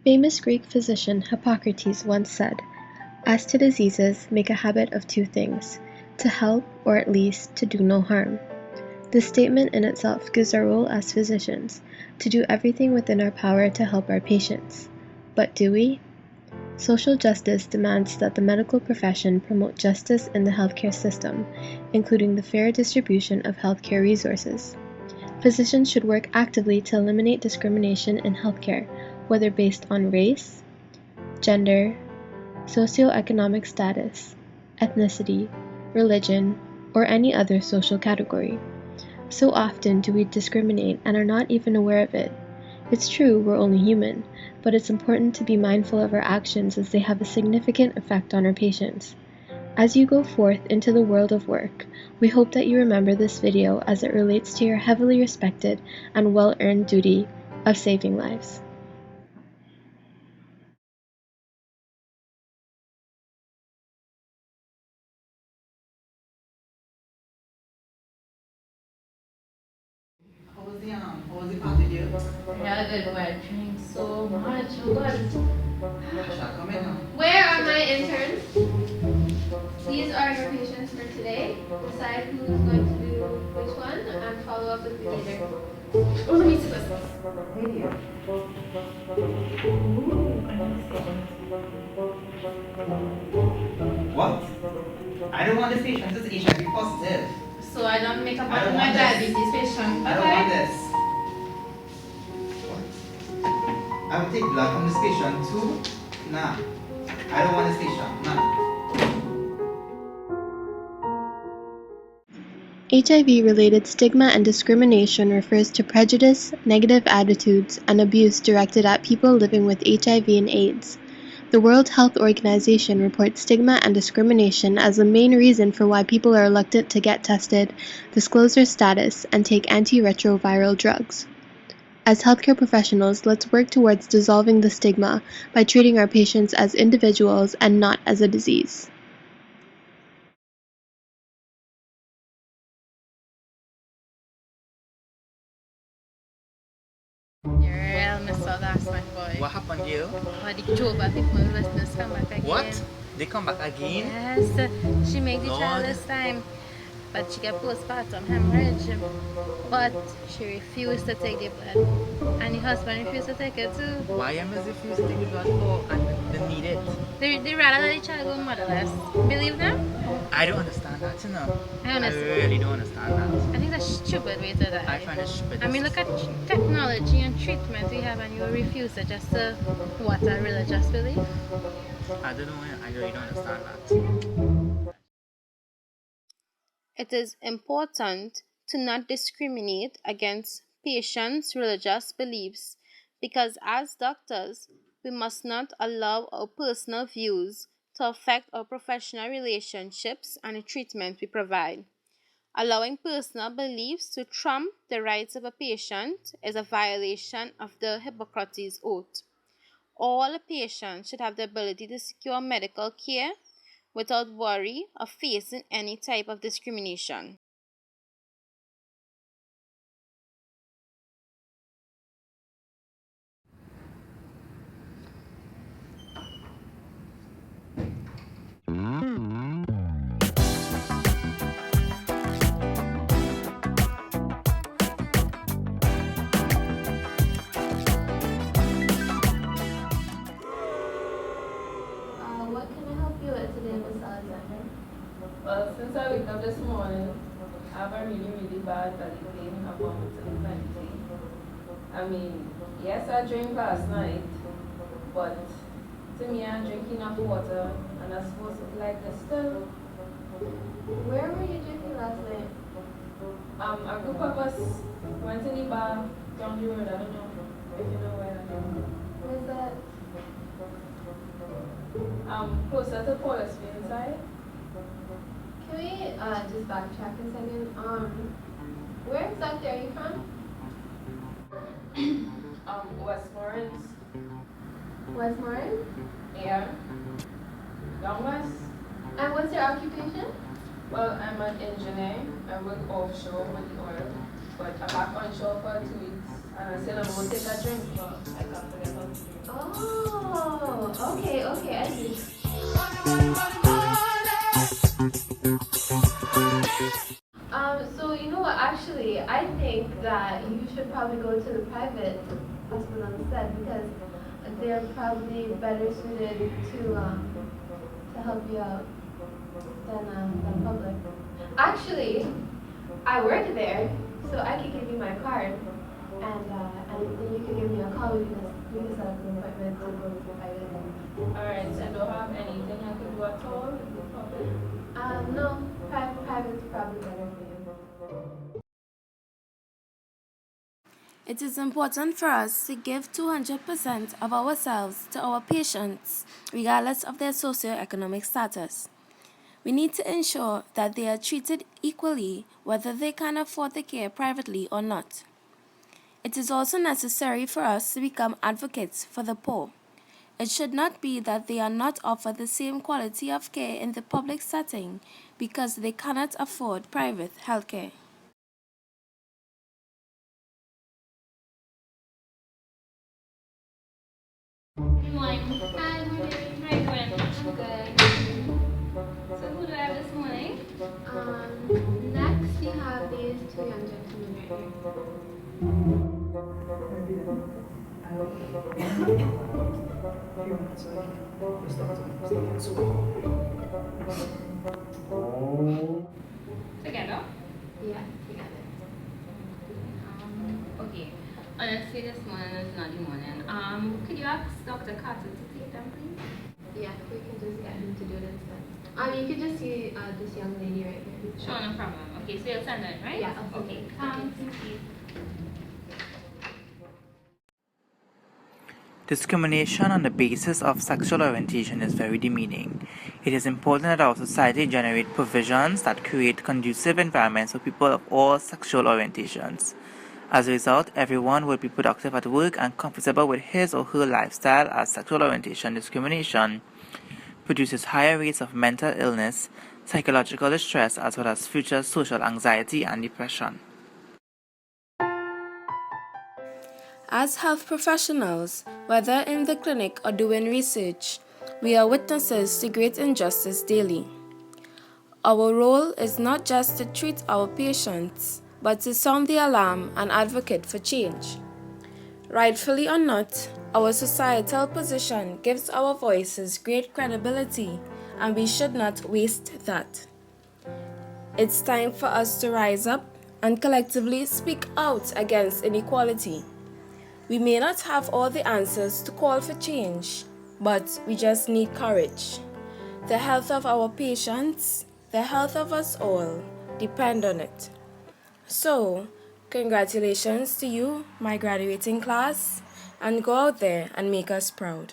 Famous Greek physician Hippocrates once said, "As to diseases, make a habit of two things: to help, or at least to do no harm." This statement in itself gives our role as physicians to do everything within our power to help our patients. But do we? Social justice demands that the medical profession promote justice in the healthcare system, including the fair distribution of healthcare resources. Physicians should work actively to eliminate discrimination in healthcare, whether based on race, gender, socioeconomic status, ethnicity, religion, or any other social category. So often do we discriminate and are not even aware of it. It's true we're only human, but it's important to be mindful of our actions as they have a significant effect on our patients. As you go forth into the world of work, we hope that you remember this video as it relates to your heavily respected and well-earned duty of saving lives. How was the party there? Yeah, good. We're drinking so much. Oh God. Shall come in now. Where are my interns? These are your patients for today. Decide who's going to do which one and follow up with the leader. Oh, let me see this. What? I don't want this patient. This is HIV positive. So I don't make up I don't my want this. diabetes patient. I don't want this. What? I will take blood from this patient too? Nah. I don't want this patient. Nah. HIV-related stigma and discrimination refers to prejudice, negative attitudes, and abuse directed at people living with HIV and AIDS. The World Health Organization reports stigma and discrimination as the main reason for why people are reluctant to get tested, disclose their status, and take antiretroviral drugs. As healthcare professionals, let's work towards dissolving the stigma by treating our patients as individuals and not as a disease. You're real mess up last night, boy. What happened here? But the job, I think my listeners come back again. What? They come back again? Yes, she made the trial Lord. this time, but she got postpartum hemorrhage. But she refused to take the blood, and the husband refused to take it too. Why am I refused to take the blood for and they need it? They rather let the child go motherless. Believe them? I don't understand that, you know. I understand. really don't understand that. I think that's a stupid way to die. I find it stupid. I mean, look at technology and treatment we have, and you refuse to just what a religious belief. I don't know. I really don't understand that. It is important to not discriminate against patients' religious beliefs because, as doctors, we must not allow our personal views to affect our professional relationships and the treatment we provide. Allowing personal beliefs to trump the rights of a patient is a violation of the Hippocrates Oath. All patients should have the ability to secure medical care without worry of facing any type of discrimination. What can I help you with today, Miss Alexander? Well, since I wake up this morning, I have a really bad belly pain. I vomited plenty. I mean, yes, I drank last night, but to me, I drink enough water, and I'm supposed to be like this still. Where were you drinking last night? A group of us went in the bar down the road. I don't know if you know where that is. Where's that? Closer to Police Field side. Can we just backtrack a second? Where exactly are you from? Westmoreland. Westmoreland? Yeah. Down west. And what's your occupation? Well, I'm an engineer. I work offshore with the oil, but I'm back onshore for 2 weeks. And I said I'm going to take a drink, but I can't forget how to drink. Oh, Okay, I see. So you know what? Actually, I think that you should probably go to the private hospital instead because they're probably better suited to help you out than public. Actually, I work there, so I can give you my card, and then you can give me a call. We can set up an appointment to go to the private. Alright, so I don't have anything I can do at all with the public? No, private's probably better for you. It is important for us to give 200% of ourselves to our patients, regardless of their socioeconomic status. We need to ensure that they are treated equally whether they can afford the care privately or not. It is also necessary for us to become advocates for the poor. It should not be that they are not offered the same quality of care in the public setting because they cannot afford private health care. Good morning. Hi, good morning. How are you doing? I'm good. So who do I have this morning? Next you have these two young gentlemen right here. Together? Yeah, together. Okay. Honestly, this morning is not the morning. Could you ask Dr. Carter to take them, please? Yeah, we can just get him to do it instead. You could just see this young lady right here. Sure, no problem. Okay, so you'll send it, right? Yeah, I'll send okay. it. Please. Discrimination on the basis of sexual orientation is very demeaning. It is important that our society generate provisions that create conducive environments for people of all sexual orientations. As a result, everyone will be productive at work and comfortable with his or her lifestyle, as sexual orientation discrimination produces higher rates of mental illness, psychological distress, as well as future social anxiety and depression. As health professionals, whether in the clinic or doing research, we are witnesses to great injustice daily. Our role is not just to treat our patients, but to sound the alarm and advocate for change. Rightfully or not, our societal position gives our voices great credibility, and we should not waste that. It's time for us to rise up and collectively speak out against inequality. We may not have all the answers to call for change, but we just need courage. The health of our patients, the health of us all, depend on it. So, congratulations to you, my graduating class, and go out there and make us proud.